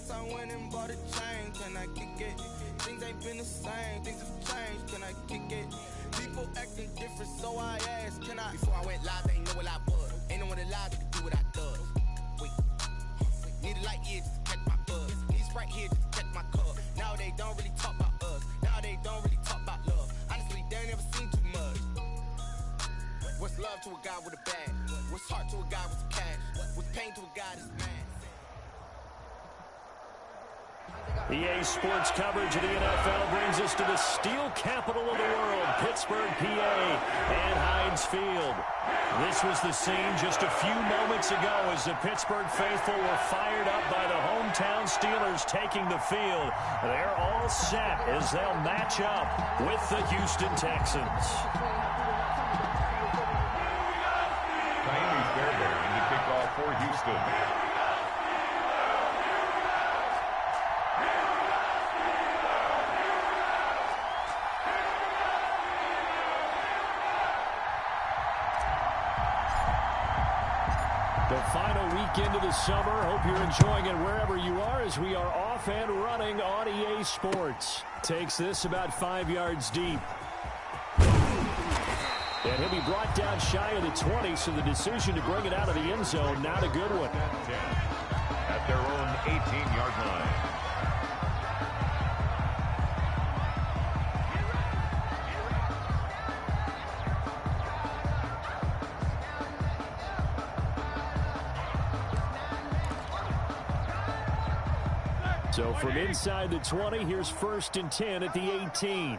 Since I went and bought a chain, can I kick it? Things ain't been the same, things have changed, can I kick it? People acting different, so I asked, can I? Before I went live, they ain't know what I was. Ain't no one alive that could do what I does. Wait, need a light here just to catch my buzz. Need Sprite here just to catch my cup. Now they don't really talk about us. Now they don't really talk about love. Honestly, they ain't never seen too much. What's love to a guy with a bag? What's heart to a guy with cash? What's pain to a guy that's mad? EA Sports coverage of the NFL brings us to the steel capital of the world, Pittsburgh, PA, and Heinz Field. This was the scene just a few moments ago as the Pittsburgh faithful were fired up by the hometown Steelers taking the field. They're all set as they'll match up with the Houston Texans. Miami's Bearberry to kick off for Houston. The final weekend of the summer. Hope you're enjoying it wherever you are as we are off and running on EA Sports. Takes this about 5 yards deep. And he'll be brought down shy of the 20, so the decision to bring it out of the end zone, not a good one. At their own 18-yard line. So from inside the 20, here's 1st and 10 at the 18.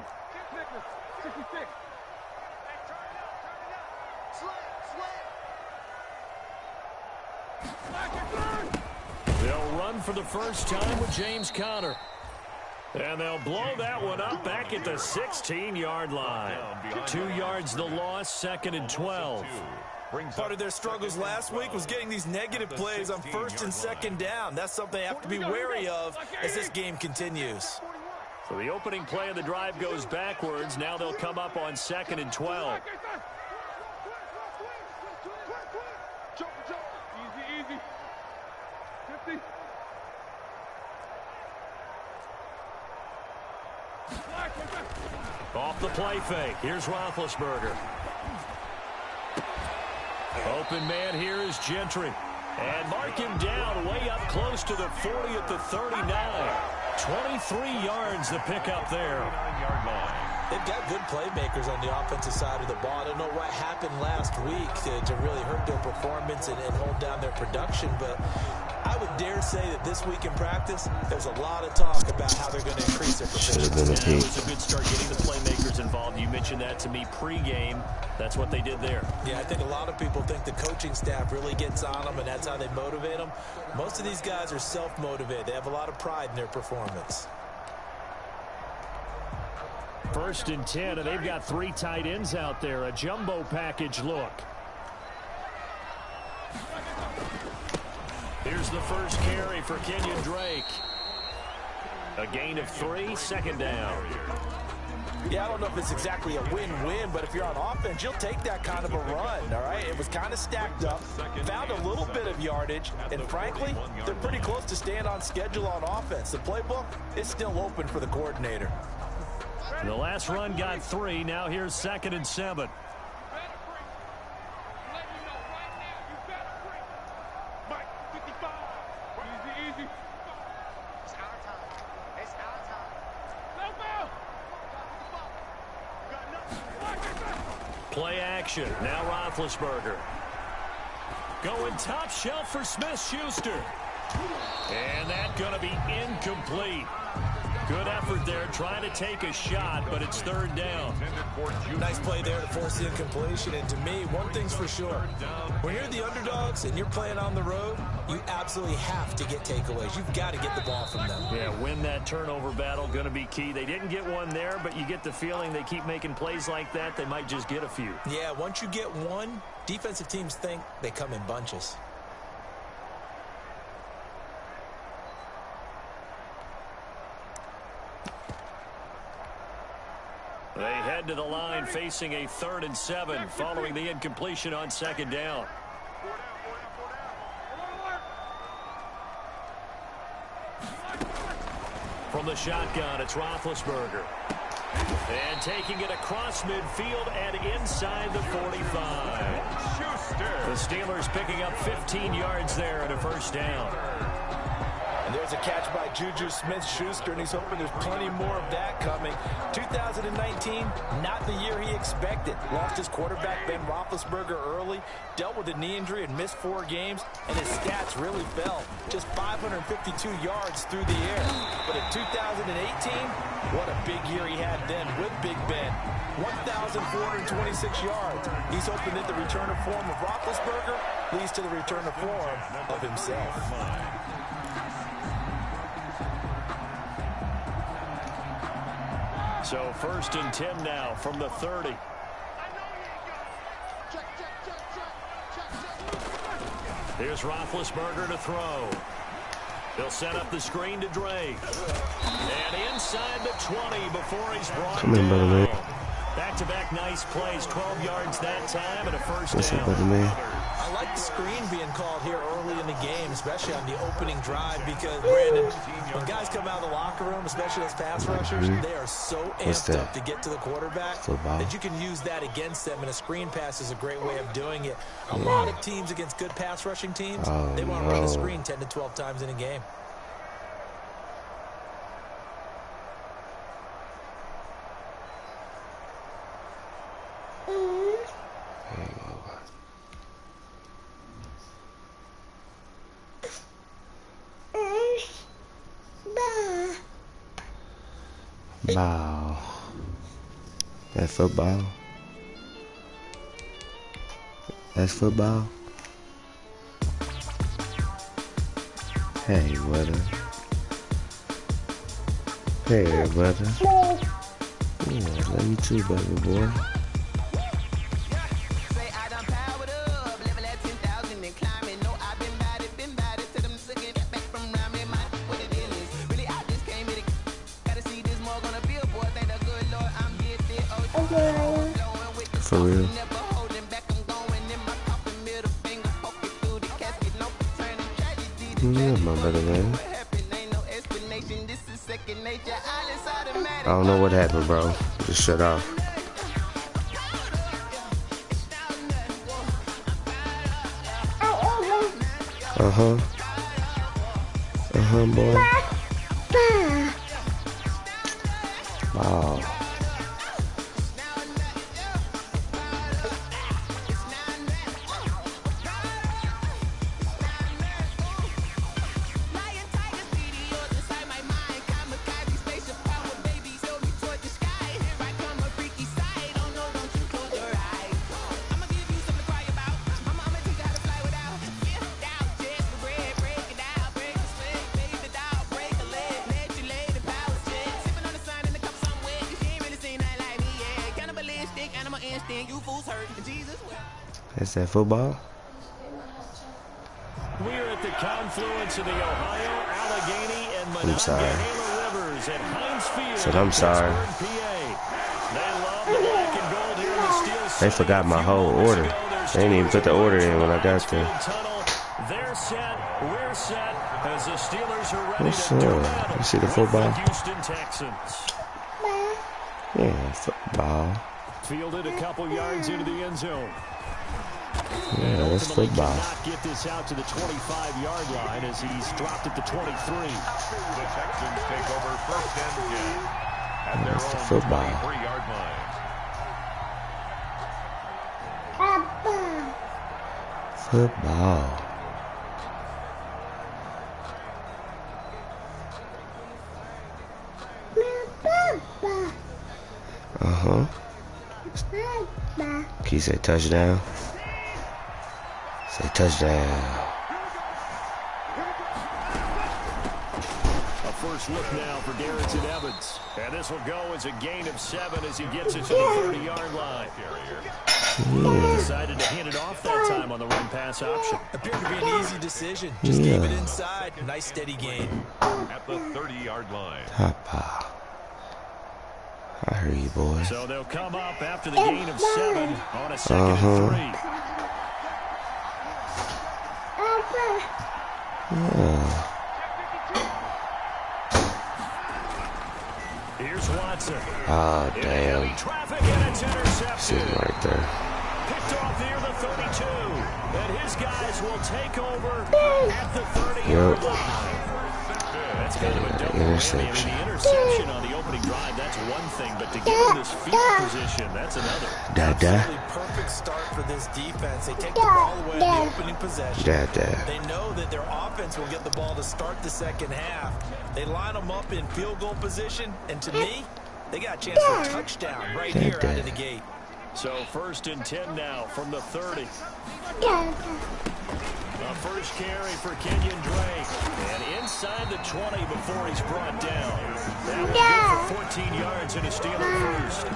They'll run for the first time with James Conner. And they'll blow that one up back at the 16-yard line. 2 yards the loss, 2nd and 12. Part of their struggles last week was getting these negative plays on 1st and 2nd down. That's something they have to be wary of as this game continues. So the opening play of the drive goes backwards. Now they'll come up on 2nd and 12. Easy. 50. Off the play fake. Here's Roethlisberger. Open man here is Gentry. And mark him down way up close to the 40 at the 39. 23 yards the pickup there. They've got good playmakers on the offensive side of the ball. I don't know what happened last week to really hurt their performance and hold down their production, but I would dare say that this week in practice, there's a lot of talk about how they're going to increase their proficiency. It was a good start getting the playmakers involved. You mentioned that to me pregame. That's what they did there. Yeah, I think a lot of people think the coaching staff really gets on them, and that's how they motivate them. Most of these guys are self-motivated. They have a lot of pride in their performance. 1st and 10, and they've got 3 tight ends out there. A jumbo package look. Here's the first carry for Kenyon Drake. A gain of 3, 2nd down. Yeah, I don't know if it's exactly a win-win, but if you're on offense, you'll take that kind of a run, all right? It was kind of stacked up, found a little bit of yardage, and frankly, they're pretty close to staying on schedule on offense. The playbook is still open for the coordinator. The last run got 3. Now here's 2nd and 7. Play action. Now Roethlisberger. Going top shelf for Smith-Schuster. And that's going to be incomplete. Good effort there, trying to take a shot, but it's 3rd down. Nice play there to force the incompletion, and to me, one thing's for sure. When you're the underdogs and you're playing on the road, you absolutely have to get takeaways. You've got to get the ball from them. Yeah, win that turnover battle, going to be key. They didn't get one there, but you get the feeling they keep making plays like that, they might just get a few. Yeah, once you get one, defensive teams think they come in bunches. They head to the line facing a 3rd and 7 following the incompletion on 2nd down. from the shotgun, it's Roethlisberger. And taking it across midfield and inside the 45. The Steelers picking up 15 yards there and a first down. And there's a catch by Juju Smith-Schuster, and he's hoping there's plenty more of that coming. 2019, not the year he expected. Lost his quarterback, Ben Roethlisberger, early, dealt with a knee injury and missed 4 games, and his stats really fell. Just 552 yards through the air. But in 2018, what a big year he had then with Big Ben. 1,426 yards. He's hoping that the return of form of Roethlisberger leads to the return of form of himself. So 1st and 10 now from the 30. Here's Roethlisberger to throw. They'll set up the screen to Drake. And inside the 20 before he's brought down. Back-to-back nice plays. 12 yards that time and a first down. I like the screen being called here early in the game, especially on the opening drive, because, Brandon, when guys come out of the locker room, especially those pass rushers, they are so amped up to get to the quarterback that you can use that against them, and a screen pass is a great way of doing it. A lot of teams against good pass rushing teams, they want to run the screen 10 to 12 times in a game. Wow. That's football. That's football. Hey, brother. Hey, brother. Yeah, love you too, baby boy. For real. Yeah, my brother, man. I don't know what happened, bro. Just shut off. Boy. Wow. Is that football? We're at the confluence of the Ohio, Allegheny, and Monongahela Rivers at Heinz Field. Said I'm sorry. They love the black and gold here in the Steel City. They forgot my whole order. They didn't even put the order in when I got there. They're set. We're set as the Steelers are ready What's to do up? battle You see the with football? the Houston Texans. Yeah, football. Fielded a couple yards into the end zone. Yeah, that's football. Not get this out to the 25-yard line as he's dropped at the 23. The Texans take over 1st and 10 at their That's the own football. 23-yard line. Football. Can you say touchdown? Say touchdown. A first look now for Darrington Evans. And this will go as a gain of 7 as he gets it to the 30-yard line. Decided to hand it off that time on the run-pass option. Appeared to be an easy decision. Just gave it inside. Nice steady gain. At the 30-yard line. Papa. I hear you, boy. So they'll come up after the gain of 7 on a 2nd and 3. Watson. Oh, damn. Traffic and it's intercepted. Sitting right there. Picked off near the 32. And his guys will take over at the 30-yard line. That's kind of a double interception. The interception on the opening drive, that's one thing. But to get in this field position, that's another. Absolutely perfect start for this defense. They take the ball away in the opening possession. They know that their offense will get the ball to start the second half. They line them up in field goal position, and to me, they got a chance for a touchdown right here out of the gate. So 1st and 10 now from the 30. A first carry for Kenyon Drake. And inside the 20 before he's brought down. That was good for 14 yards and a Steeler first.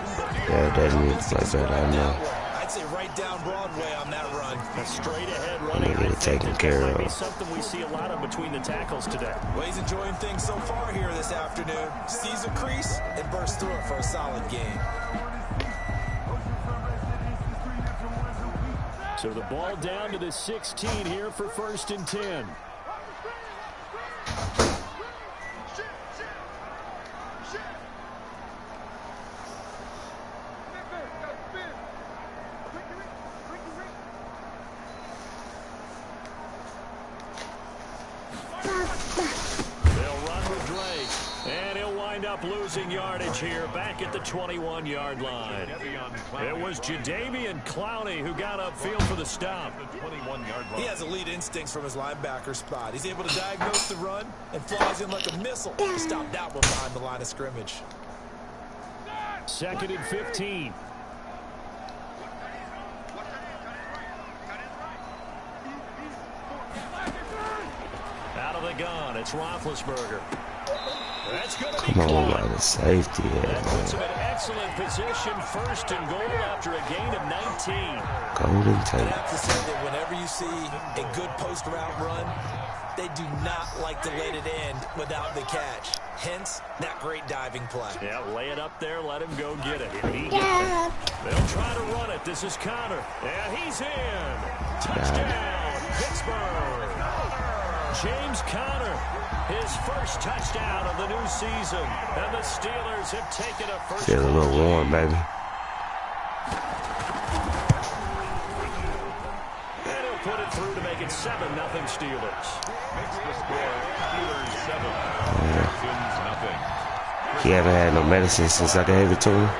Yeah, that means like that, I know. I'd say right down Broadway on that run. A straight ahead running. Get it taken care of. Might be something we see a lot of between the tackles today. Well, he's enjoying things so far here this afternoon. Sees a crease and bursts through it for a solid game. So the ball down to the 16 here for 1st and 10. Losing yardage here back at the 21-yard line. It was Jadeveon Clowney who got upfield for the stop. He has elite instincts from his linebacker spot. He's able to diagnose the run and flies in like a missile to stop that one behind the line of scrimmage. 2nd and 15. Out of the gun, it's Roethlisberger. That's going to be Come on, by the safety. That puts him in excellent position. 1st and goal after a gain of 19. Golden I tape. have to say that whenever you see a good post route run, they do not like to let it end without the catch. Hence, that great diving play. Yeah, lay it up there, let him go get it. And he gets it. They'll try to run it. This is Connor. And he's in. Touchdown, Pittsburgh. James Conner, his first touchdown of the new season. And the Steelers have taken a first. Feel a little warm, baby. And he'll put it through to make it 7-0 Steelers. Makes the score Steelers 7. Texans nothing. He haven't had no medicine since I gave it to him.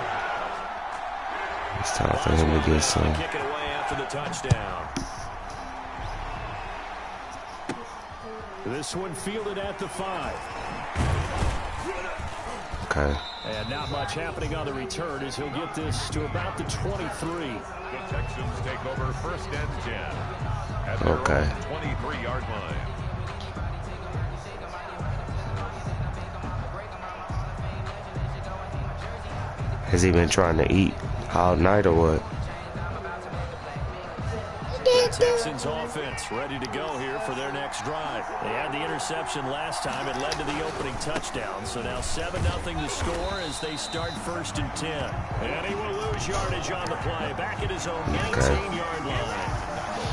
It's time for him to get some. Kick it away after the touchdown. This one fielded at the 5. Okay. And not much happening on the return as he'll get this to about the 23. The Texans take over 1st and 10 at their own 23-yard line. Has he been trying to eat all night or what? Texans offense ready to go here for their next drive. They had the interception last time. It led to the opening touchdown. So now 7-0 the score as they start 1st and 10. And he will lose yardage on the play. Back at his own 19-yard line.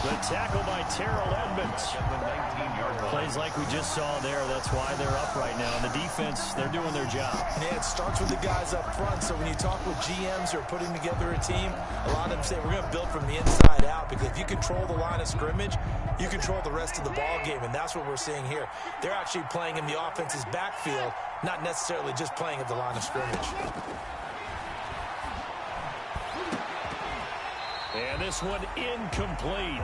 The tackle by Terrell Edmonds. Plays like we just saw there. That's why they're up right now. And the defense, they're doing their job. Yeah, it starts with the guys up front. So when you talk with GMs who are putting together a team, a lot of them say we're going to build from the inside out, because if you control the line of scrimmage, you control the rest of the ball game, and that's what we're seeing here. They're actually playing in the offense's backfield, not necessarily just playing at the line of scrimmage. And this one incomplete.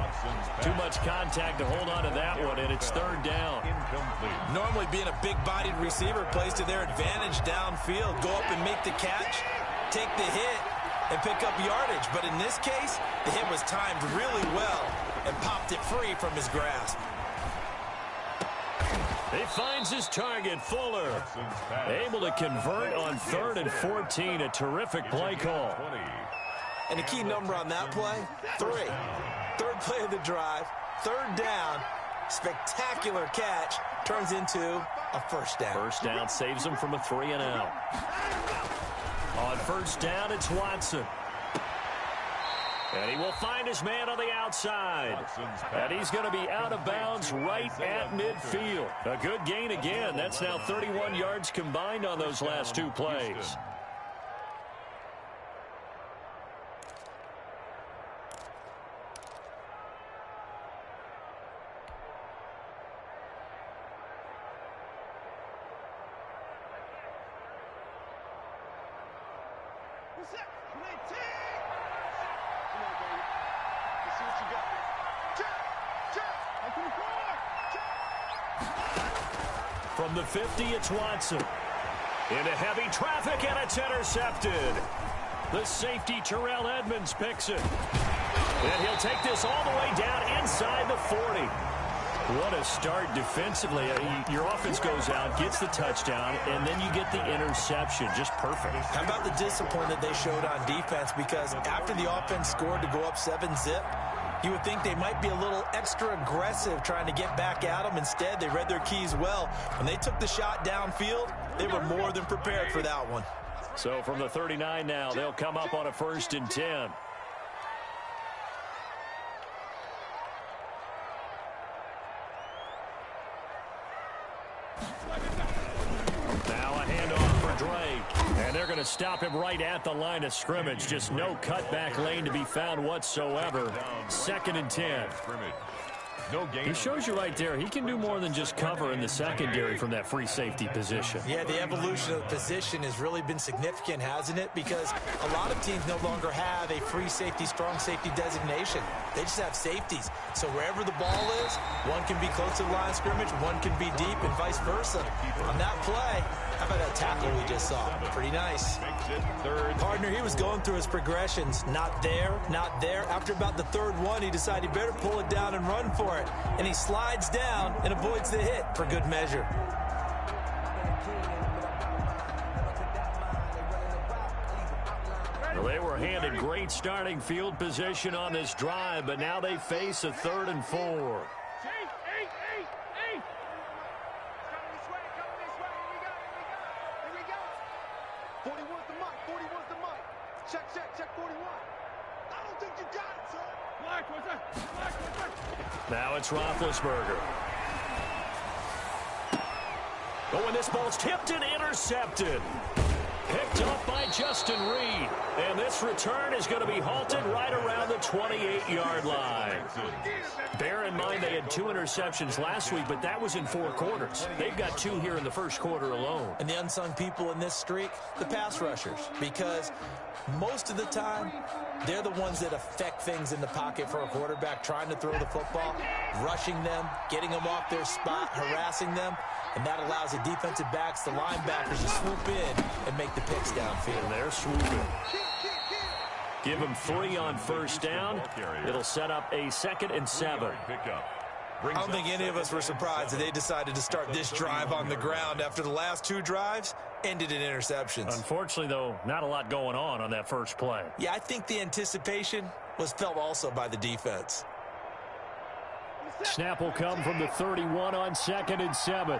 Too much contact to hold on to that one, and it's 3rd down. Normally being a big-bodied receiver plays to their advantage downfield. Go up and make the catch, take the hit, and pick up yardage. But in this case, the hit was timed really well and popped it free from his grasp. He finds his target, Fuller. Able to convert on 3rd and 14. A terrific play call. And the key number on that play, 3. 3rd play of the drive, 3rd down, spectacular catch, turns into a 1st down. 1st down saves him from a 3-and-out. On 1st down, it's Watson. And he will find his man on the outside. And he's going to be out of bounds right at midfield. A good gain again. That's now 31 yards combined on those last 2 plays. From the 50, it's Watson. Into heavy traffic, and it's intercepted. The safety, Terrell Edmonds, picks it. And he'll take this all the way down inside the 40. What a start defensively. Your offense goes out, gets the touchdown, and then you get the interception. Just perfect. How about the discipline that they showed on defense? Because after the offense scored to go up 7-zip, you would think they might be a little extra aggressive trying to get back at them. Instead, they read their keys well. When they took the shot downfield, they were more than prepared for that one. So from the 39 now, they'll come up on a 1st and 10. Now a handoff for Drake. And they're going to stop him right at the line of scrimmage. Just no cutback lane to be found whatsoever. 2nd and 10. He shows you right there, he can do more than just cover in the secondary from that free safety position. Yeah, the evolution of the position has really been significant, hasn't it? Because a lot of teams no longer have a free safety, strong safety designation. They just have safeties. So wherever the ball is, one can be close to the line of scrimmage, one can be deep, and vice versa. On that play, how about that tackle we just saw? Pretty nice. Partner, he was going through his progressions. Not there, not there. After about the 3rd one, he decided he better pull it down and run for it. And he slides down and avoids the hit for good measure. Well, they were handed great starting field position on this drive, but now they face a 3rd and 4. Now it's Roethlisberger. Oh, and this ball's tipped and intercepted. Picked up by Justin Reed. And this return is going to be halted right around the 28-yard line. Bear in mind they had 2 interceptions last week, but that was in 4 quarters. They've got 2 here in the 1st quarter alone. And the unsung people in this streak, the pass rushers. Because most of the time, they're the ones that affect things in the pocket for a quarterback, trying to throw the football, rushing them, getting them off their spot, harassing them. And that allows the defensive backs, the linebackers, to swoop in and make the picks downfield. And they're swooping. Give them 3 on 1st down. It'll set up a 2nd and 7. I don't think any of us were surprised that they decided to start this drive on the ground after the last 2 drives ended in interceptions. Unfortunately, though, not a lot going on that first play. Yeah, I think the anticipation was felt also by the defense. Snap will come from the 31 on 2nd and 7.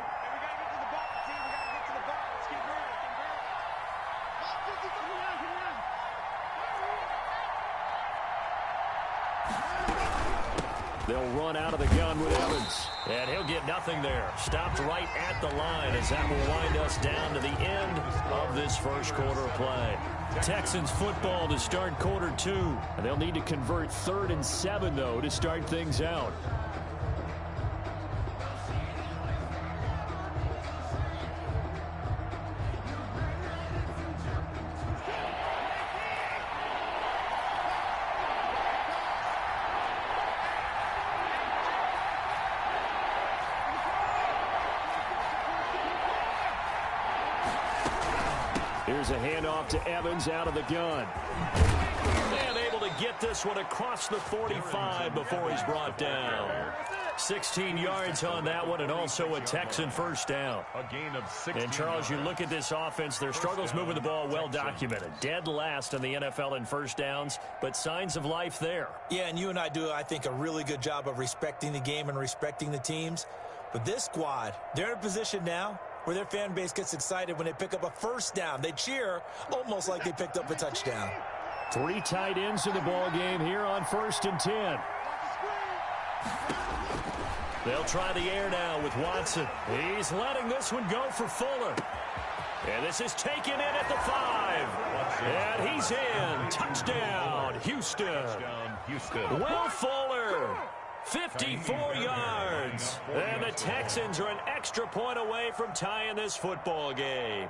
They'll run out of the gun with Evans. And he'll get nothing there. Stopped right at the line as that will wind us down to the end of this 1st quarter play. Texans football to start quarter 2. And they'll need to convert 3rd and 7, though, to start things out. Here's a handoff to Evans out of the gun. And able to get this one across the 45 before he's brought down. 16 yards on that one, and also a Texan 1st down. A gain of 16. And, Charles, you look at this offense, their struggles moving the ball well documented. Dead last in the NFL in 1st downs, but signs of life there. Yeah, and you and I do, I think, a really good job of respecting the game and respecting the teams. But this squad, they're in a position now where their fan base gets excited when they pick up a 1st down. They cheer almost like they picked up a touchdown. 3 tight ends in the ball game here on 1st and 10. They'll try the air now with Watson. He's letting this one go for Fuller. And this is taken in at the 5. And he's in. Touchdown, Houston. Will Fuller. 54 yards. And the Texans are an extra point away from tying this football game.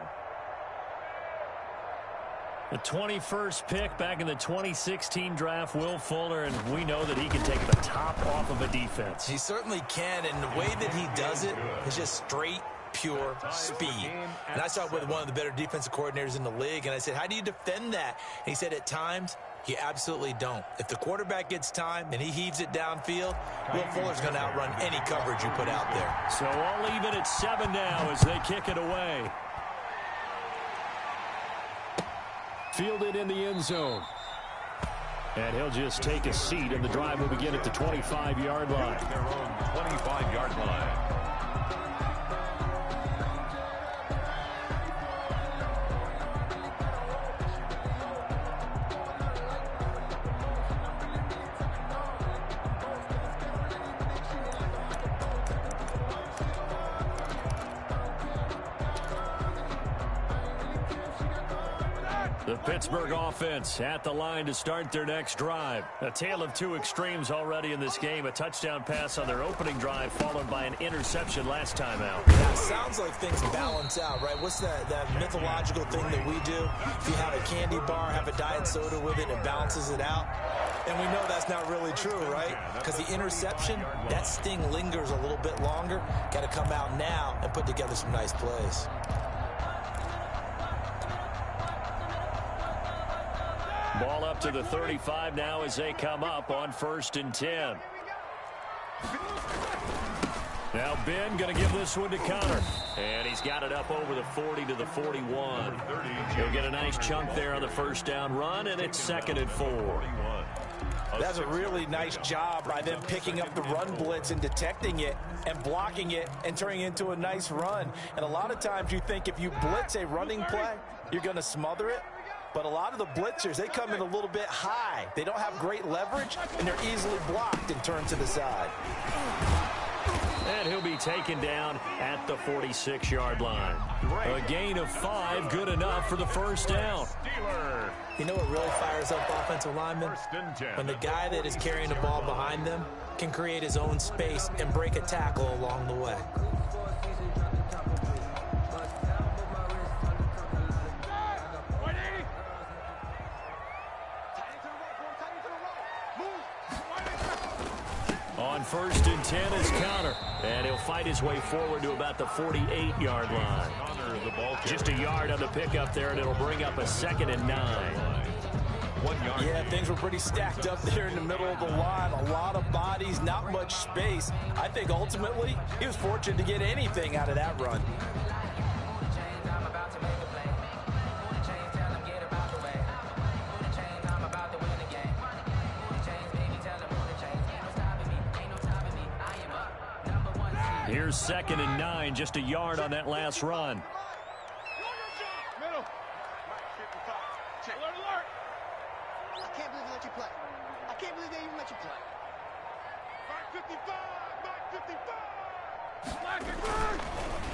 The 21st pick back in the 2016 draft, Will Fuller, and we know that he can take the top off of a defense. He certainly can, and the way that he does it is just straight, pure speed. And I saw it with one of the better defensive coordinators in the league, and I said, how do you defend that? And he said, at times, you absolutely don't. If the quarterback gets time and he heaves it downfield, Will Fuller's going to outrun any coverage you put out there. So all even at 7 now as they kick it away. Fielded in the end zone. And he'll just take a seat, and the drive will begin at the 25-yard line. Their own 25-yard line. The Pittsburgh offense at the line to start their next drive. A tale of two extremes already in this game. A touchdown pass on their opening drive followed by an interception last time out. Yeah, it sounds like things balance out, right? What's that mythological thing that we do? If you have a candy bar, have a diet soda with it, it balances it out. And we know that's not really true, right? Because the interception, that sting lingers a little bit longer. Got to come out now and put together some nice plays. Ball up to the 35 now as they come up on 1st and 10. Now Ben going to give this one to Connor. And he's got it up over the 40 to the 41. He'll get a nice chunk there on the first down run, and it's 2nd and 4. That's a really nice job by them picking up the run blitz and detecting it and blocking it and turning it into a nice run. And a lot of times you think if you blitz a running play, you're going to smother it. But a lot of the blitzers, they come in a little bit high. They don't have great leverage, and they're easily blocked and turned to the side. And he'll be taken down at the 46-yard line. A gain of 5, good enough for the first down. You know what really fires up offensive linemen? When the guy that is carrying the ball behind them can create his own space and break a tackle along the way. On 1st and 10 is Connor, and he'll fight his way forward to about the 48-yard line. Just a yard on the pickup there, and it'll bring up a 2nd and 9. 1 yard. Yeah, things were pretty stacked up there in the middle of the line. A lot of bodies, not much space. I think ultimately he was fortunate to get anything out of that run. Here's 2nd and 9, just a yard on that last run. Middle. Alert, alert. I can't believe they let you play. I can't believe they even let you play. Back 55, back 55.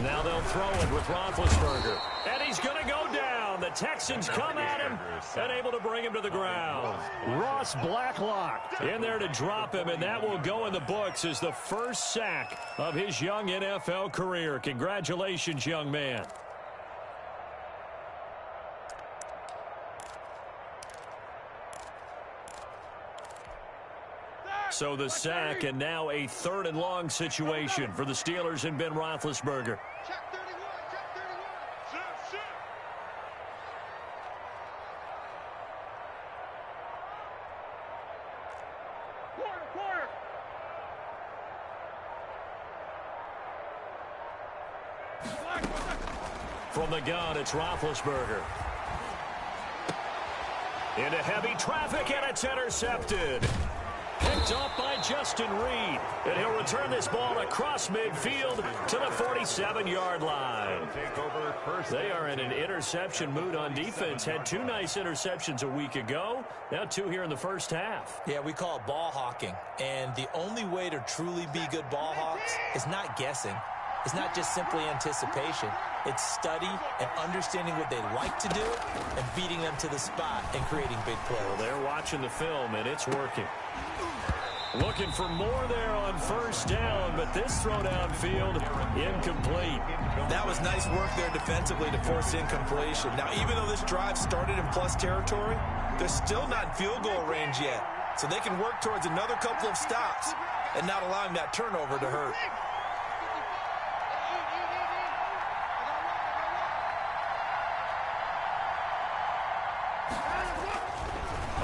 Now they'll throw it with Roethlisberger. And he's going to go down. The Texans come at him and able to bring him to the ground. Ross Blacklock in there to drop him, and that will go in the books as the first sack of his young NFL career. Congratulations, young man. So the sack, and now a 3rd and long situation for the Steelers and Ben Roethlisberger. Check 31, check 31. Shift, shift. Quarter. From the gun, it's Roethlisberger. Into heavy traffic, and it's intercepted. Picked up by Justin Reed. And he'll return this ball across midfield to the 47-yard line. They are in an interception mood on defense. Had 2 nice interceptions a week ago. Now 2 here in the first half. Yeah, we call it ball hawking. And the only way to truly be good ball hawks is not guessing. It's not just simply anticipation. It's study and understanding what they like to do and beating them to the spot and creating big plays. Well, they're watching the film, and it's working. Looking for more there on first down, but this throw downfield, incomplete. That was nice work there defensively to force incompletion. Now, even though this drive started in plus territory, they're still not in field goal range yet. So they can work towards another couple of stops and not allowing that turnover to hurt.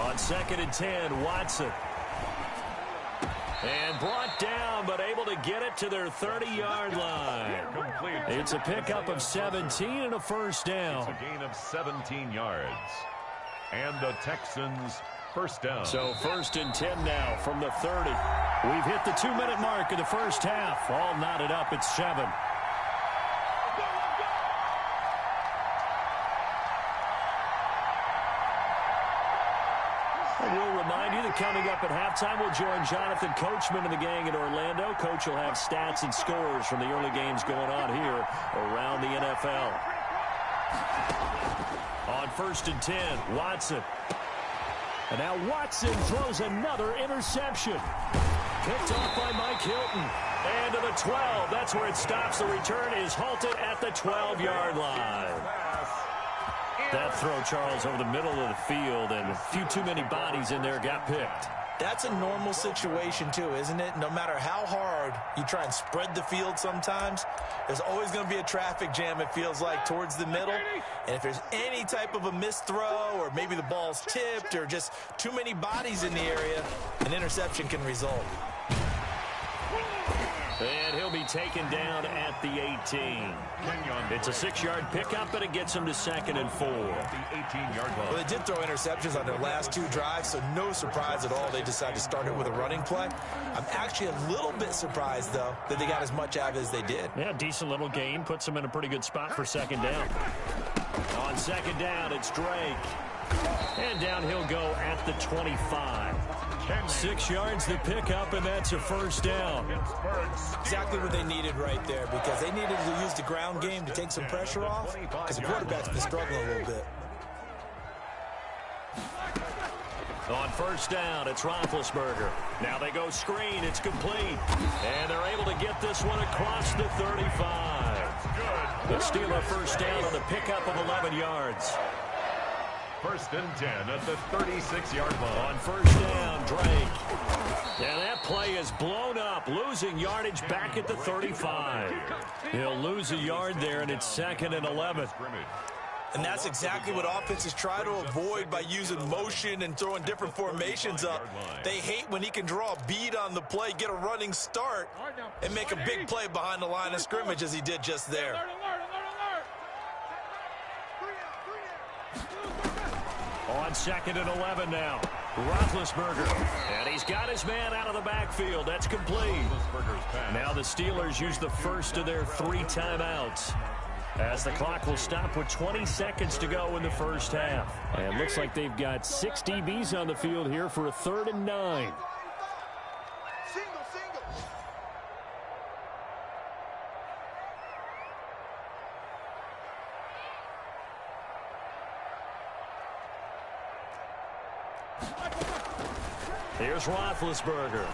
On 2nd and 10, Watson. And brought down, but able to get it to their 30-yard line. It's a pickup of 17 and a first down. It's a gain of 17 yards. And the Texans first down. So 1st and 10 now from the 30. We've hit the 2-minute mark of the first half. All knotted up at 7. We'll remind you that coming up at halftime, we'll join Jonathan Coachman and the gang in Orlando. Coach will have stats and scores from the early games going on here around the NFL. On 1st and 10, Watson. And now Watson throws another interception. Picked off by Mike Hilton. And to the 12. That's where it stops. The return is halted at the 12-yard line. That throw, Charles, over the middle of the field, and a few too many bodies in there got picked. That's a normal situation, too, isn't it? No matter how hard you try and spread the field sometimes, there's always going to be a traffic jam, it feels like, towards the middle. And if there's any type of a missed throw, or maybe the ball's tipped, or just too many bodies in the area, an interception can result. And he'll be taken down at the 18. It's a 6-yard pickup, and it gets him to 2nd and 4. The 18-yard line. Well, they did throw interceptions on their last 2 drives, so no surprise at all they decided to start it with a running play. I'm actually a little bit surprised, though, that they got as much out as they did. Yeah, decent little gain. Puts them in a pretty good spot for 2nd down. On 2nd down, it's Drake. And down he'll go at the 25. 6 yards the pickup, and that's a first down. Exactly what they needed right there, because they needed to use the ground game to take some pressure off, because the quarterback's been struggling a little bit. On 1st down, it's Roethlisberger. Now they go screen. It's complete. And they're able to get this one across the 35. The Steeler first down on the pickup of 11 yards. 1st and 10 at the 36-yard line. On 1st down, Drake. And that play is blown up, losing yardage back at the 35. He'll lose a yard there, and it's 2nd and 11. And that's exactly what offenses try to avoid by using motion and throwing different formations up. They hate when he can draw a bead on the play, get a running start, and make a big play behind the line of scrimmage as he did just there. On 2nd and 11 now, Roethlisberger. And he's got his man out of the backfield. That's complete. Now the Steelers use the first of their 3 timeouts, as the clock will stop with 20 seconds to go in the first half. And looks like they've got 6 DBs on the field here for a 3rd and 9. Here's Roethlisberger.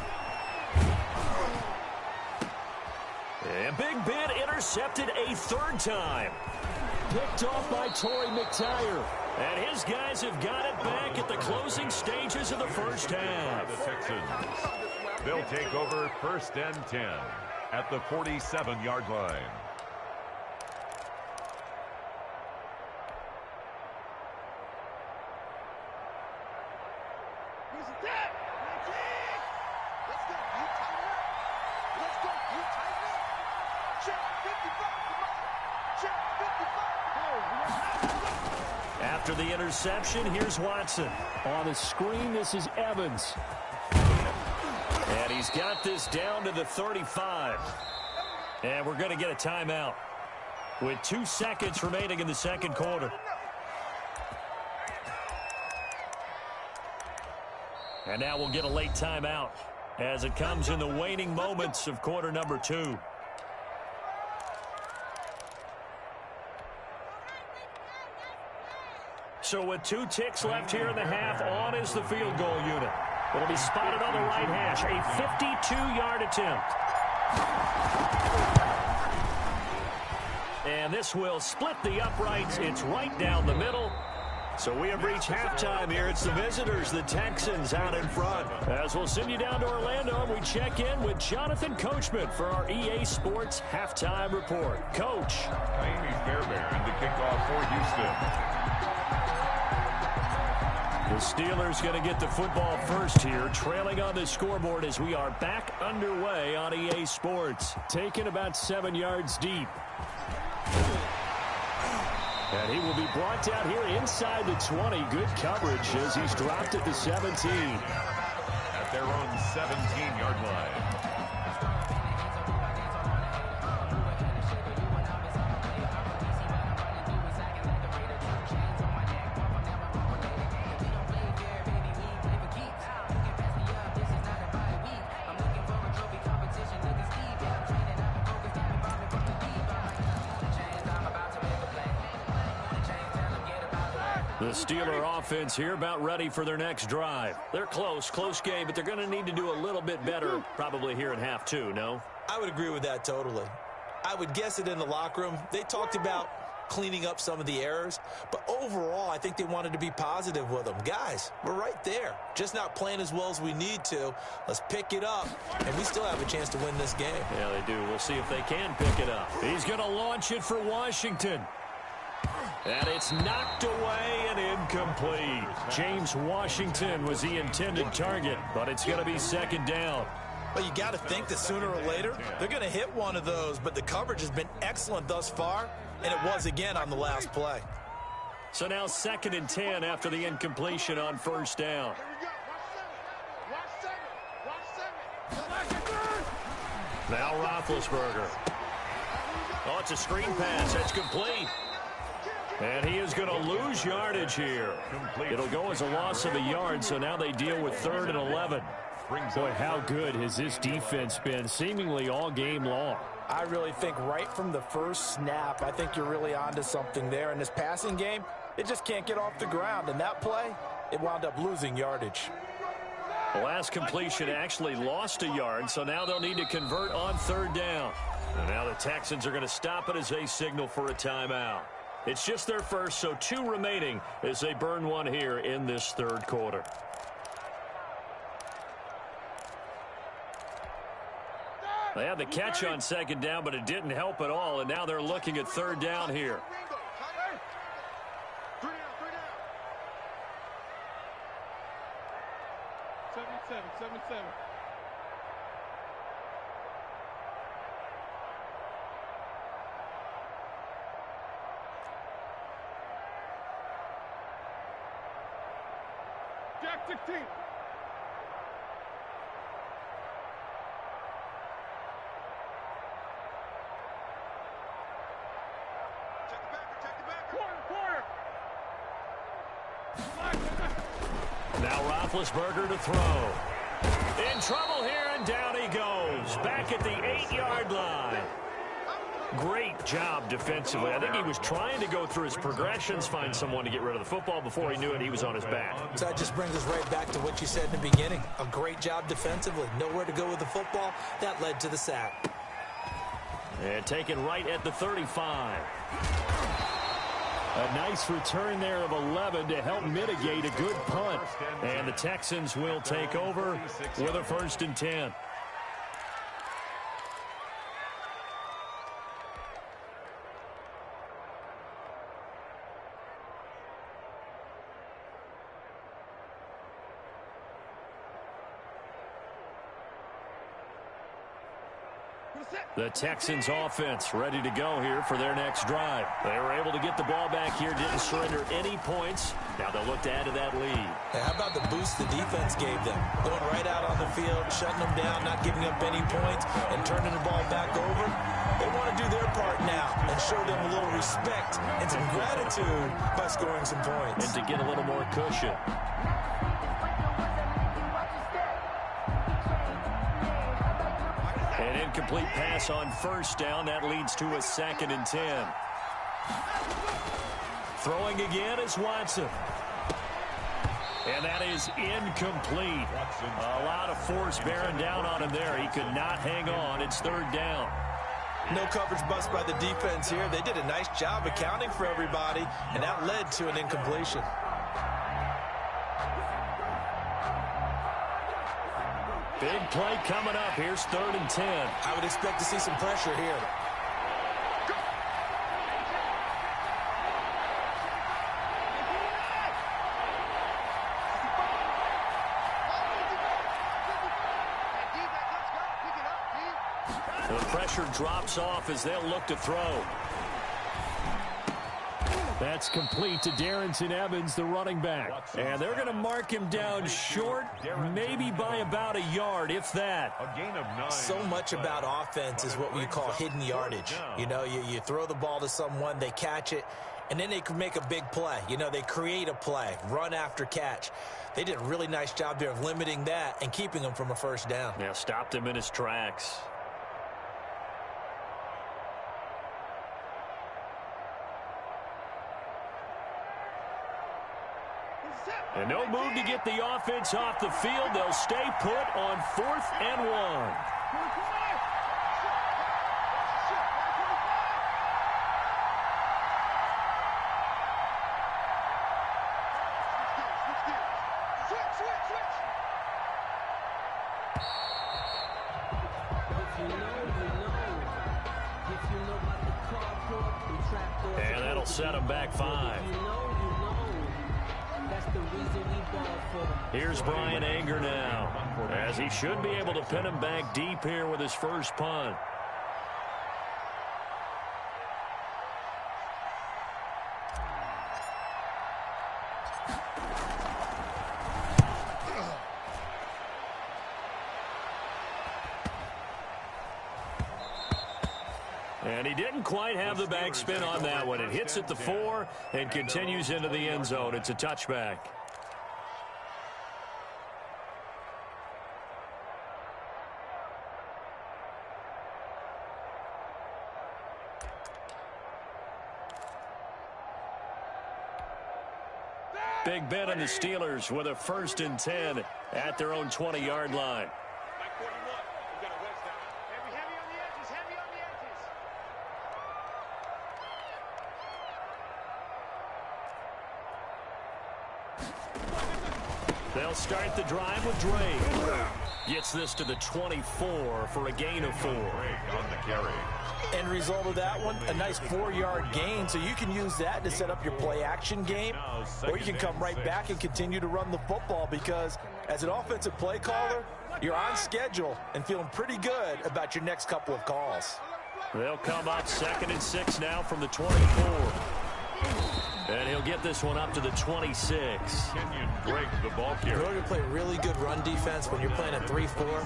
And Big Ben intercepted a 3rd time. Picked off by Torrey McTyer. And his guys have got it back at the closing stages of the first half. The Texans, they'll take over 1st and 10 at the 47-yard line. After the interception, here's Watson. On the screen, this is Evans. And he's got this down to the 35. And we're going to get a timeout with 2 seconds remaining in the 2nd quarter. And now we'll get a late timeout as it comes in the waning moments of quarter number 2. So with 2 ticks left here in the half, on is the field goal unit. It'll be spotted on the right hash. A 52-yard attempt. And this will split the uprights. It's right down the middle. So we have reached halftime here. It's the visitors, the Texans, out in front. As we'll send you down to Orlando, we check in with Jonathan Coachman for our EA Sports Halftime Report. Coach. Amy Fairbairn to kick off for Houston. The Steelers going to get the football first here, trailing on the scoreboard as we are back underway on EA Sports. Taken about 7 yards deep. And he will be brought down here inside the 20. Good coverage as he's dropped at the 17. At their own 17-yard line. The Steeler offense here about ready for their next drive. They're close game, but they're going to need to do a little bit better probably here in half two, no? I would agree with that totally. I would guess it in the locker room. They talked about cleaning up some of the errors, but overall I think they wanted to be positive with them. Guys, we're right there. Just not playing as well as we need to. Let's pick it up, and we still have a chance to win this game. Yeah, they do. We'll see if they can pick it up. He's going to launch it for Washington. And it's knocked away and incomplete. James Washington was the intended target, but it's going to be second down. Well, you got to think that sooner or later they're going to hit one of those, but the coverage has been excellent thus far, and it was again on the last play. So now 2nd and 10 after the incompletion on first down. Now Roethlisberger. Oh, it's a screen pass. That's complete. And he is going to lose yardage here. It'll go as a loss of a yard, so now they deal with 3rd and 11. Boy, how good has this defense been seemingly all game long? I really think right from the first snap, I think you're really onto something there. In this passing game, it just can't get off the ground. And that play, it wound up losing yardage. The last completion actually lost a yard, so now they'll need to convert on 3rd down. And now the Texans are going to stop it as they signal for a timeout. It's just their first, so 2 remaining as they burn one here in this 3rd quarter. They had the catch on 2nd down, but it didn't help at all, and now they're looking at 3rd down here. Seven. Jack 16. Quarter. Now Roethlisberger to throw. In trouble here, and down he goes. Back at the 8-yard line. Great job defensively. I think he was trying to go through his progressions, find someone to get rid of the football. Before he knew it, he was on his back. So that just brings us right back to what you said in the beginning. A great job defensively. Nowhere to go with the football. That led to the sack. And taken right at the 35. A nice return there of 11 to help mitigate a good punt. And the Texans will take over with a 1st and 10. The Texans offense ready to go here for their next drive. They were able to get the ball back here, didn't surrender any points. Now they'll look to add to that lead. Hey, how about the boost the defense gave them? Going right out on the field, shutting them down, not giving up any points, and turning the ball back over. They want to do their part now and show them a little respect and some gratitude by scoring some points. And to get a little more cushion. An incomplete pass on 1st down. That leads to a 2nd and 10. Throwing again is Watson. And that is incomplete. A lot of force bearing down on him there. He could not hang on. It's third down. No coverage bust by the defense here. They did a nice job accounting for everybody, and that led to an incompletion. Big play coming up. Here's 3rd and 10. I would expect to see some pressure here. The pressure drops off as they'll look to throw. That's complete to Darrington Evans, the running back. And they're going to mark him down short, maybe by about a yard, if that. A gain of 9. So much about offense is what we call hidden yardage. You know, you throw the ball to someone, they catch it, and then they can make a big play. You know, they create a play, run after catch. They did a really nice job there of limiting that and keeping him from a first down. Yeah, stopped him in his tracks. And no move to get the offense off the field. They'll stay put on 4th and 1. And that'll set them back 5. Here's Brian Anger now, as he should be able to pin him back deep here with his first punt. And he didn't quite have the backspin on that one. It hits at the 4 and continues into the end zone. It's a touchback. Big Ben and the Steelers with a 1st and 10 at their own 20-yard line. They'll start the drive with Drake. Gets this to the 24 for a gain of 4. On the carry. End result of that one, a nice 4-yard gain, so you can use that to set up your play-action game, or you can come right back and continue to run the football, because as an offensive play caller, you're on schedule and feeling pretty good about your next couple of calls. They'll come up 2nd and 6 now from the 24. And he'll get this one up to the 26. Kenyon Drake, the ball carrier. In order to play really good run defense when you're playing a 3-4,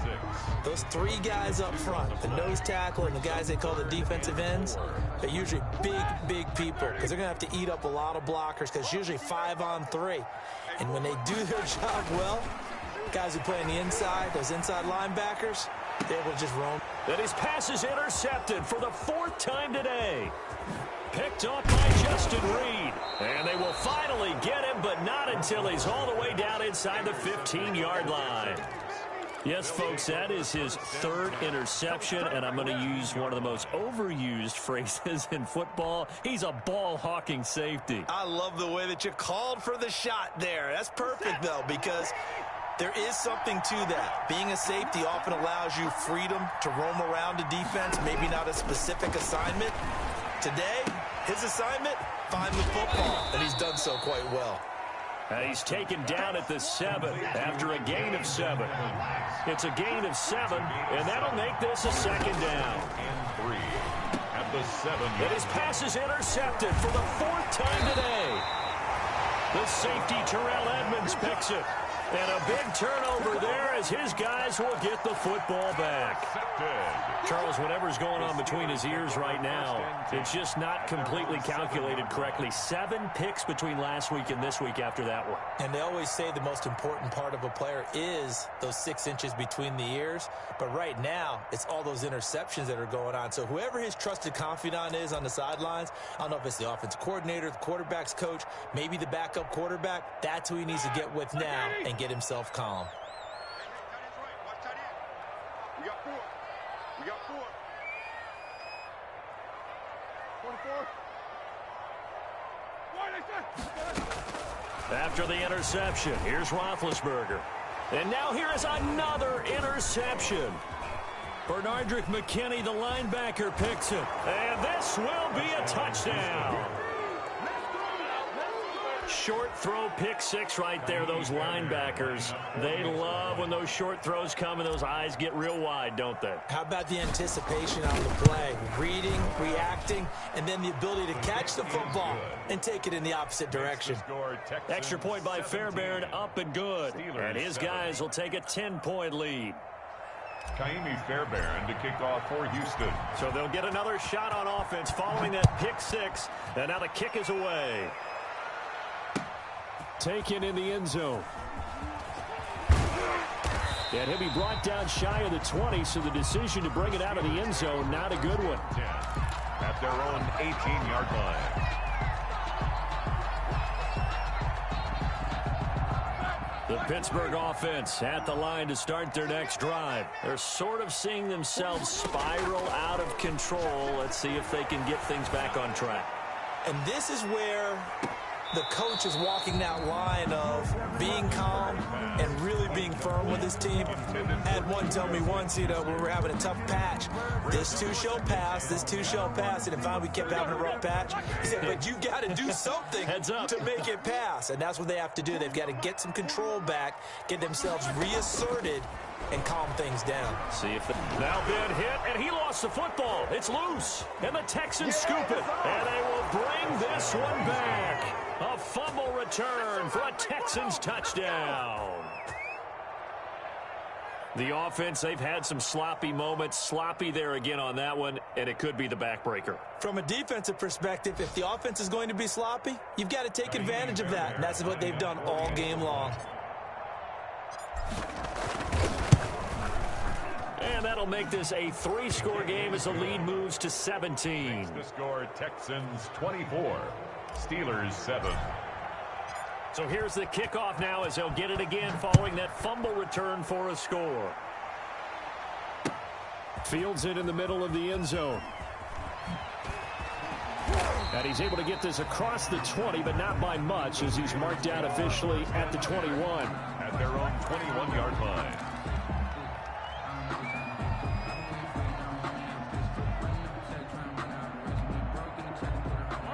those 3 guys up front, the nose tackle and the guys they call the defensive ends, they're usually big people, because they're going to have to eat up a lot of blockers, because it's usually 5-on-3. And when they do their job well, guys who play on the inside, those inside linebackers, they're able to just roam. And his pass is intercepted for the 4th time today. Picked up by Justin Reed. And they will finally get him, but not until he's all the way down inside the 15-yard line. Yes, folks, that is his 3rd interception, and I'm going to use one of the most overused phrases in football. He's a ball-hawking safety. I love the way that you called for the shot there. That's perfect, though, because there is something to that. Being a safety often allows you freedom to roam around a defense, maybe not a specific assignment. Today, his assignment, find the football, and he's done so quite well. And he's taken down at the 7 after a gain of 7. It's a gain of 7, and that'll make this a 2nd down. And 3 at the 7. And his pass is intercepted for the 4th time today. The safety, Terrell Edmonds, picks it. And a big turnover there as his guys will get the football back. Charles, whatever's going on between his ears right now, it's just not completely calculated correctly. 7 picks between last week and this week after that one. And they always say the most important part of a player is those 6 inches between the ears. But right now, it's all those interceptions that are going on. So whoever his trusted confidant is on the sidelines, I don't know if it's the offensive coordinator, the quarterback's coach, maybe the backup quarterback, that's who he needs to get with now and get himself calm. We got 4. We got 4. 24. After the interception, here's Roethlisberger. And now here is another interception. Bernardrick McKinney, the linebacker, picks it. And this will be a touchdown. Short throw, pick 6 right there. Those linebackers, they love when those short throws come and those eyes get real wide, don't they? How about the anticipation on the play? Reading, reacting, and then the ability to catch the football and take it in the opposite direction. Extra point by Fairbairn, up and good. And his guys will take a 10-point lead. Kaimi Fairbairn to kick off for Houston. So they'll get another shot on offense following that pick 6. And now the kick is away. Taken in the end zone. And he'll be brought down shy of the 20, so the decision to bring it out of the end zone, not a good one. 10 at their own 18-yard line. The Pittsburgh offense at the line to start their next drive. They're sort of seeing themselves spiral out of control. Let's see if they can get things back on track. And this is where the coach is walking that line of being calm and really being firm with his team. I had one tell me once, when we were having a tough patch, this too shall pass, this too shall pass. And if we kept having a rough patch, he said, but you got to do something to make it pass. And that's what they have to do. They've got to get some control back, get themselves reasserted, and calm things down. See if now Ben hit, and he lost the football. It's loose, and the Texans scoop it, and they will bring this one back. A fumble return for a Texans touchdown. The offense, they've had some sloppy moments. Sloppy there again on that one, and it could be the backbreaker. From a defensive perspective, if the offense is going to be sloppy, you've got to take advantage of that, and that's what they've done all game long. And that'll make this a 3-score game as the lead moves to 17. The score, Texans 24, Steelers 7. So here's the kickoff now as they'll get it again following that fumble return for a score. Fields it in the middle of the end zone. And he's able to get this across the 20, but not by much as he's marked out officially at the 21. At their own 21-yard line.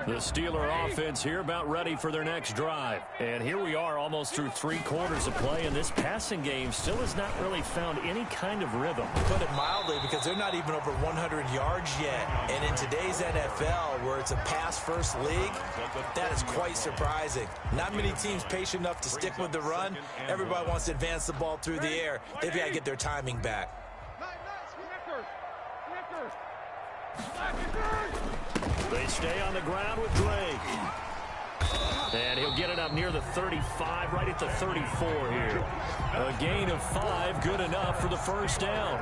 The Steeler offense here about ready for their next drive. And here we are almost through 3 quarters of play, and this passing game still has not really found any kind of rhythm. Put it mildly, because they're not even over 100 yards yet. And in today's NFL, where it's a pass-first league, that is quite surprising. Not many teams patient enough to stick with the run. Everybody wants to advance the ball through the air. They've got to get their timing back. They stay on the ground with Drake. And he'll get it up near the 35, right at the 34 here. A gain of 5, good enough for the first down.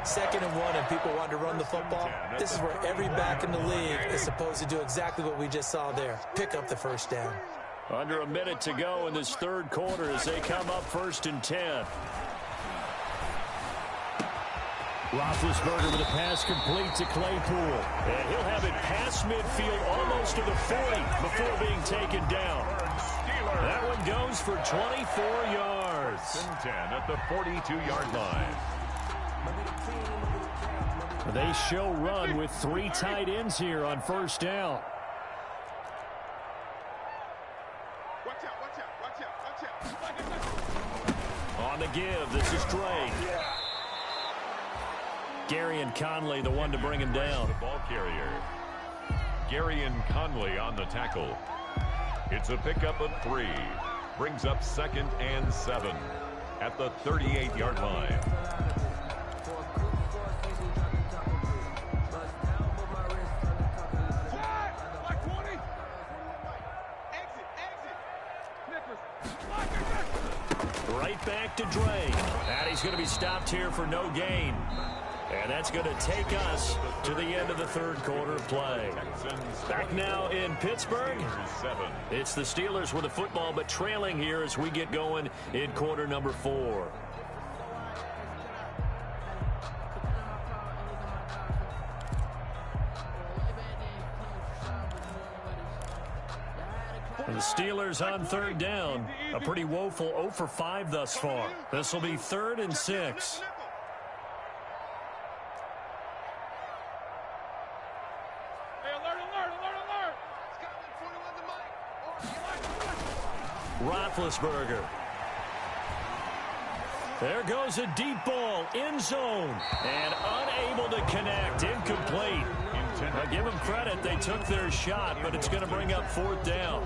2nd and 1, and people want to run the football. This is where every back in the league is supposed to do exactly what we just saw there. Pick up the first down. Under a minute to go in this 3rd quarter as they come up 1st and 10. Roethlisberger with a pass complete to Claypool. And he'll have it past midfield almost to the 40 before being taken down. That one goes for 24 yards. 10 at the 42-yard line. They show run with 3 tight ends here on 1st down. On the give, this is Drake. Gary and Conley, the one to bring him down. The ball carrier. Gary and Conley on the tackle. It's a pickup of 3. brings up 2nd and 7 at the 38-yard line. Right back to Dre. And he's going to be stopped here for no gain. And that's going to take us to the end of the third quarter of play. Back now in Pittsburgh. It's the Steelers with the football, but trailing here as we get going in quarter number 4. And the Steelers on third down. A pretty woeful 0 for 5 thus far. This will be 3rd and 6. Roethlisberger. There goes a deep ball, end zone, and unable to connect, incomplete. Now give them credit, they took their shot, but it's going to bring up 4th down.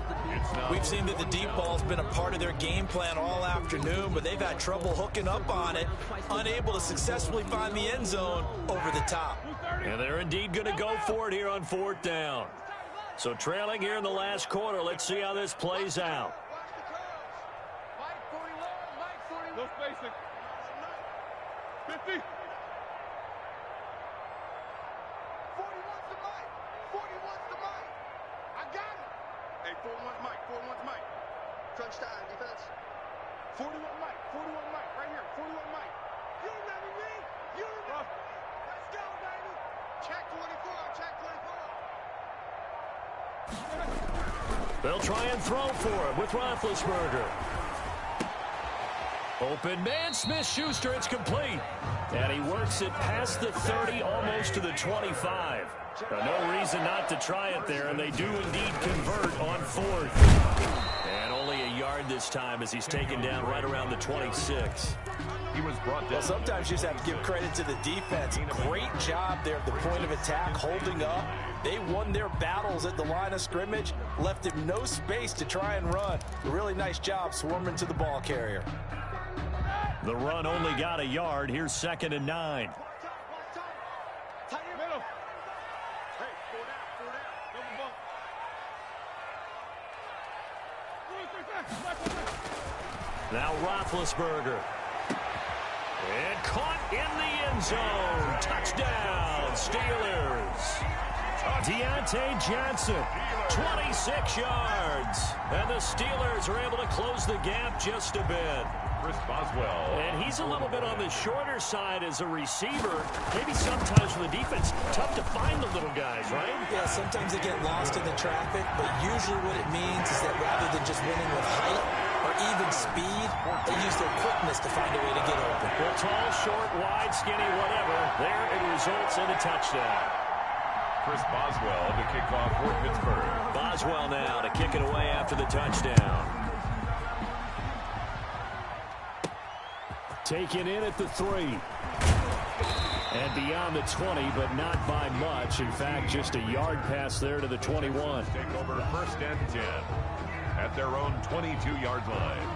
We've seen that the deep ball's been a part of their game plan all afternoon, but they've had trouble hooking up on it, unable to successfully find the end zone over the top. And they're indeed going to go for it here on 4th down. So trailing here in the last quarter, let's see how this plays out. Look basic. 50. 41's the mic. 41's the mic. I got it. Hey, 41's Mike. 41's Mike. Crunch time, defense. 41 Mike. 41 Mike. Right here. 41 Mike. You remember me? You remember me? Let's go, baby. Check 24. Check 24. They'll try and throw for it with Roethlisberger. Open man, Smith-Schuster, it's complete. And he works it past the 30, almost to the 25. No reason not to try it there, and they do indeed convert on 4th. And only a yard this time as he's taken down right around the 26. He was brought down. Well, sometimes you just have to give credit to the defense. Great job there at the point of attack, holding up. They won their battles at the line of scrimmage, left him no space to try and run. A really nice job swarming to the ball carrier. The run only got a yard. Here's 2nd and 9. Middle. Hey, 4 down. Double bump. Now Roethlisberger. And caught in the end zone. Touchdown, Steelers. Deontay Johnson, 26 yards. And the Steelers are able to close the gap just a bit. Chris Boswell. And he's a little bit on the shorter side as a receiver. Maybe sometimes for the defense, tough to find the little guys, right? Yeah, sometimes they get lost in the traffic, but usually what it means is that rather than just winning with height or even speed, they use their quickness to find a way to get open. Well, tall, short, wide, skinny, whatever. There it results in a touchdown. Chris Boswell to kick off for Pittsburgh. Boswell now to kick it away after the touchdown. Taken in at the 3. And beyond the 20, but not by much. In fact, just a yard pass there to the 21. Take over 1st and 10 at their own 22-yard line.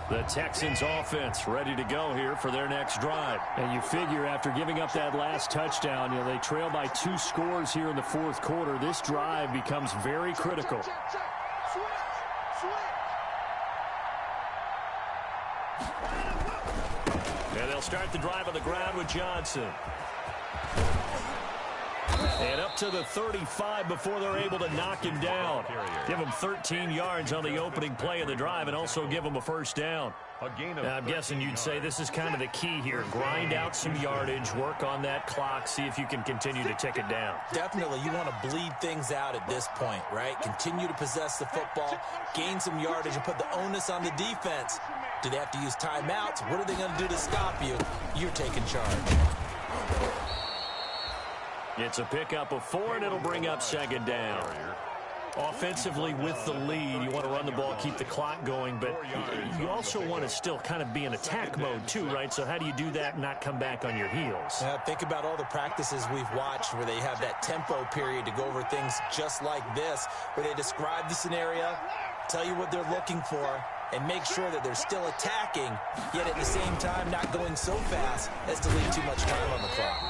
The Texans offense ready to go here for their next drive. And you figure after giving up that last touchdown, they trail by 2 scores here in the 4th quarter. This drive becomes very critical. And they'll start the drive on the ground with Johnson. And up to the 35 before they're able to knock him down. Give him 13 yards on the opening play of the drive and also give him a 1st down. Now, I'm guessing you'd say this is kind of the key here. Grind out some yardage, work on that clock, see if you can continue to tick it down. Definitely, you want to bleed things out at this point, right? Continue to possess the football, gain some yardage, and put the onus on the defense. Do they have to use timeouts? What are they going to do to stop you? You're taking charge. It's a pickup of 4, and it'll bring up 2nd down. Offensively with the lead, you want to run the ball, keep the clock going, but you also want to still kind of be in attack mode too, right? So how do you do that and not come back on your heels? Yeah, think about all the practices we've watched where they have that tempo period to go over things just like this, where they describe the scenario, tell you what they're looking for, and make sure that they're still attacking, yet at the same time not going so fast as to leave too much time on the clock.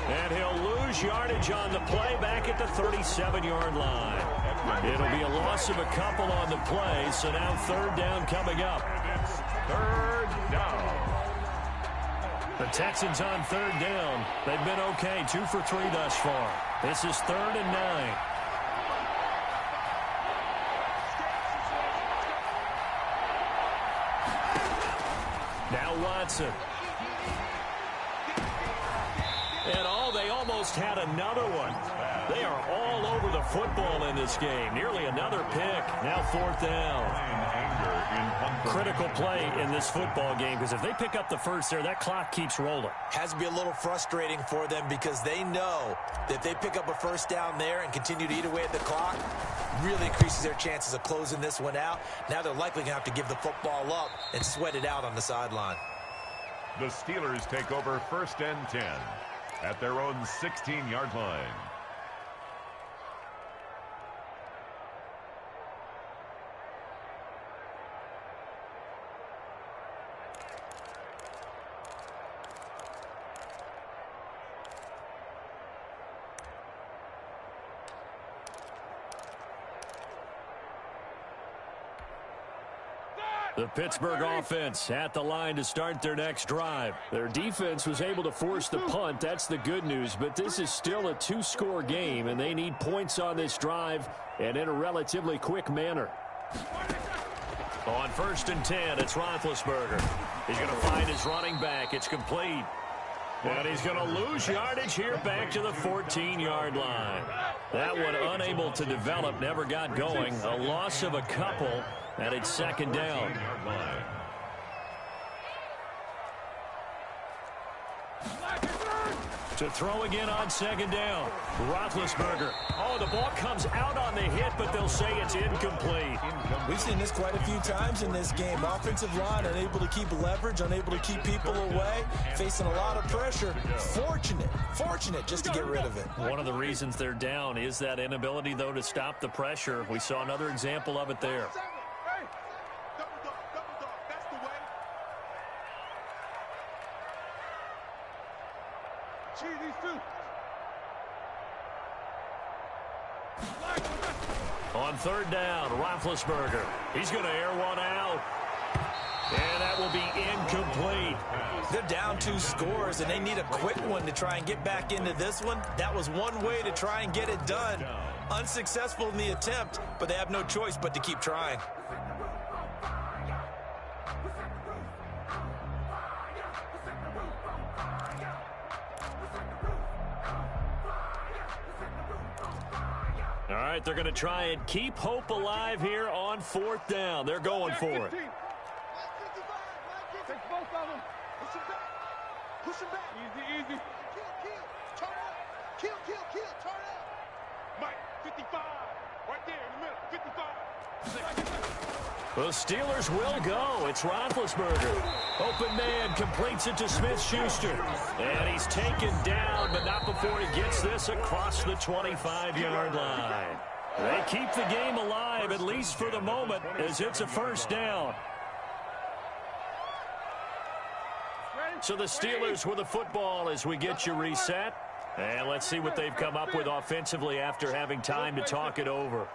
And he'll lose yardage on the play back at the 37-yard line. It'll be a loss of a couple on the play, so now third down coming up. Third down. The Texans on third down. They've been okay, 2 for 3 thus far. This is 3rd and 9. Now Watson. And they almost had another one. They are all over the football in this game. Nearly another pick. Now 4th down. Critical play in this football game, because if they pick up the first there, that clock keeps rolling. Has to be a little frustrating for them because they know that if they pick up a first down there and continue to eat away at the clock, really increases their chances of closing this one out. Now they're likely going to have to give the football up and sweat it out on the sideline. The Steelers take over 1st and 10 at their own 16-yard line. The Pittsburgh offense at the line to start their next drive. Their defense was able to force the punt. That's the good news, but this is still a 2-score game, and they need points on this drive and in a relatively quick manner. On 1st and 10, it's Roethlisberger. He's going to find his running back. It's complete. And he's going to lose yardage here back to the 14-yard line. That one unable to develop, never got going. A loss of a couple, and it's 2nd down. To throw again on 2nd down. Roethlisberger. Oh, the ball comes out on the hit, but they'll say it's incomplete. We've seen this quite a few times in this game. Offensive line unable to keep leverage, unable to keep people away, facing a lot of pressure. Fortunate just to get rid of it. One of the reasons they're down is that inability, though, to stop the pressure. We saw another example of it there. On 3rd down, Roethlisberger. He's going to air one out. And that will be incomplete. They're down 2 scores, and they need a quick one to try and get back into this one. That was one way to try and get it done. Unsuccessful in the attempt, but they have no choice but to keep trying. All right, they're going to try and keep hope alive here on 4th down. They're going for it. Take both of them. Push him back. Push him back. Easy. Kill. Turn up. Kill. Turn up. Mike, 55. Right there in the middle. 55. The Steelers will go. It's Roethlisberger. Open man completes it to Smith-Schuster. And he's taken down, but not before he gets this across the 25-yard line. They keep the game alive, at least for the moment, as it's a 1st down. So the Steelers with the football as we get you reset. And let's see what they've come up with offensively after having time to talk it over.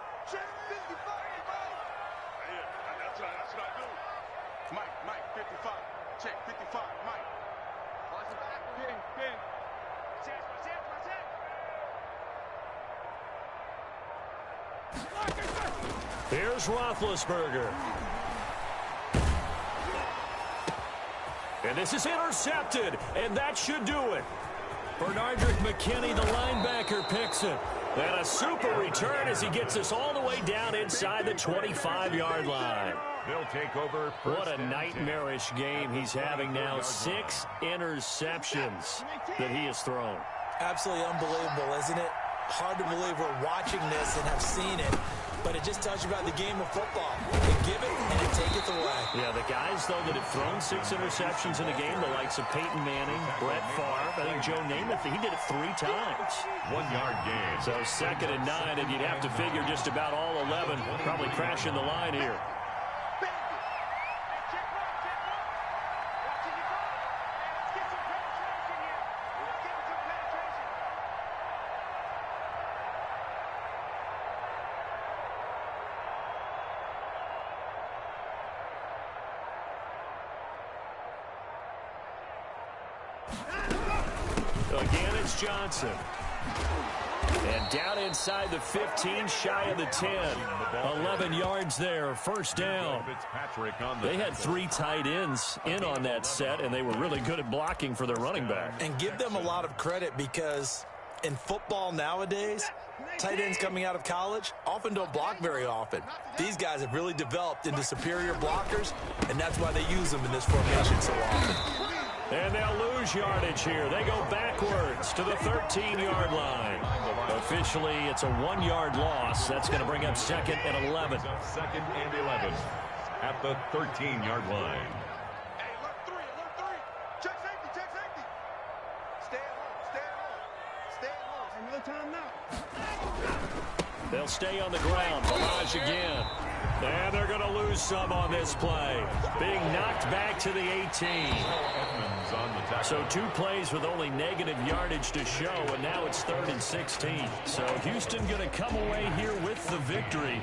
Mike, 55. Check, 55. Mike. Watch it back. Pin. Check. Here's Roethlisberger. And this is intercepted, and that should do it. Bernardrick McKinney, the linebacker, picks it. And a super return as he gets us all the way down inside the 25-yard line. They'll take over. What a nightmarish game he's having now. 6 interceptions that he has thrown. Absolutely unbelievable, isn't it? Hard to believe we're watching this and have seen it, but it just tells you about the game of football. They give it and it taketh away. Yeah, the guys, though, that have thrown 6 interceptions in a game, the likes of Peyton Manning, Brett Favre, I think Joe Namath, he did it 3 times. 1-yard gain. So 2nd and 9, and you'd have to figure just about all 11 probably crashing the line here. Again, it's Johnson. And down inside the 15, shy of the 10. 11 yards there, first down. They had 3 tight ends in on that set, and they were really good at blocking for their running back. And give them a lot of credit because in football nowadays, tight ends coming out of college often don't block very often. These guys have really developed into superior blockers, and that's why they use them in this formation so often. And they'll lose yardage here. They go backwards to the 13-yard line. Officially, it's a 1-yard loss. That's going to bring up 2nd and 11. 2nd and 11 at the 13-yard line. Hey, alert 3. Check safety. Stay at home. Another time now. They'll stay on the ground. Barrage again. And they're going to lose some on this play. Being knocked back to the 18. So 2 plays with only negative yardage to show, and now it's 3rd and 16. So Houston going to come away here with the victory.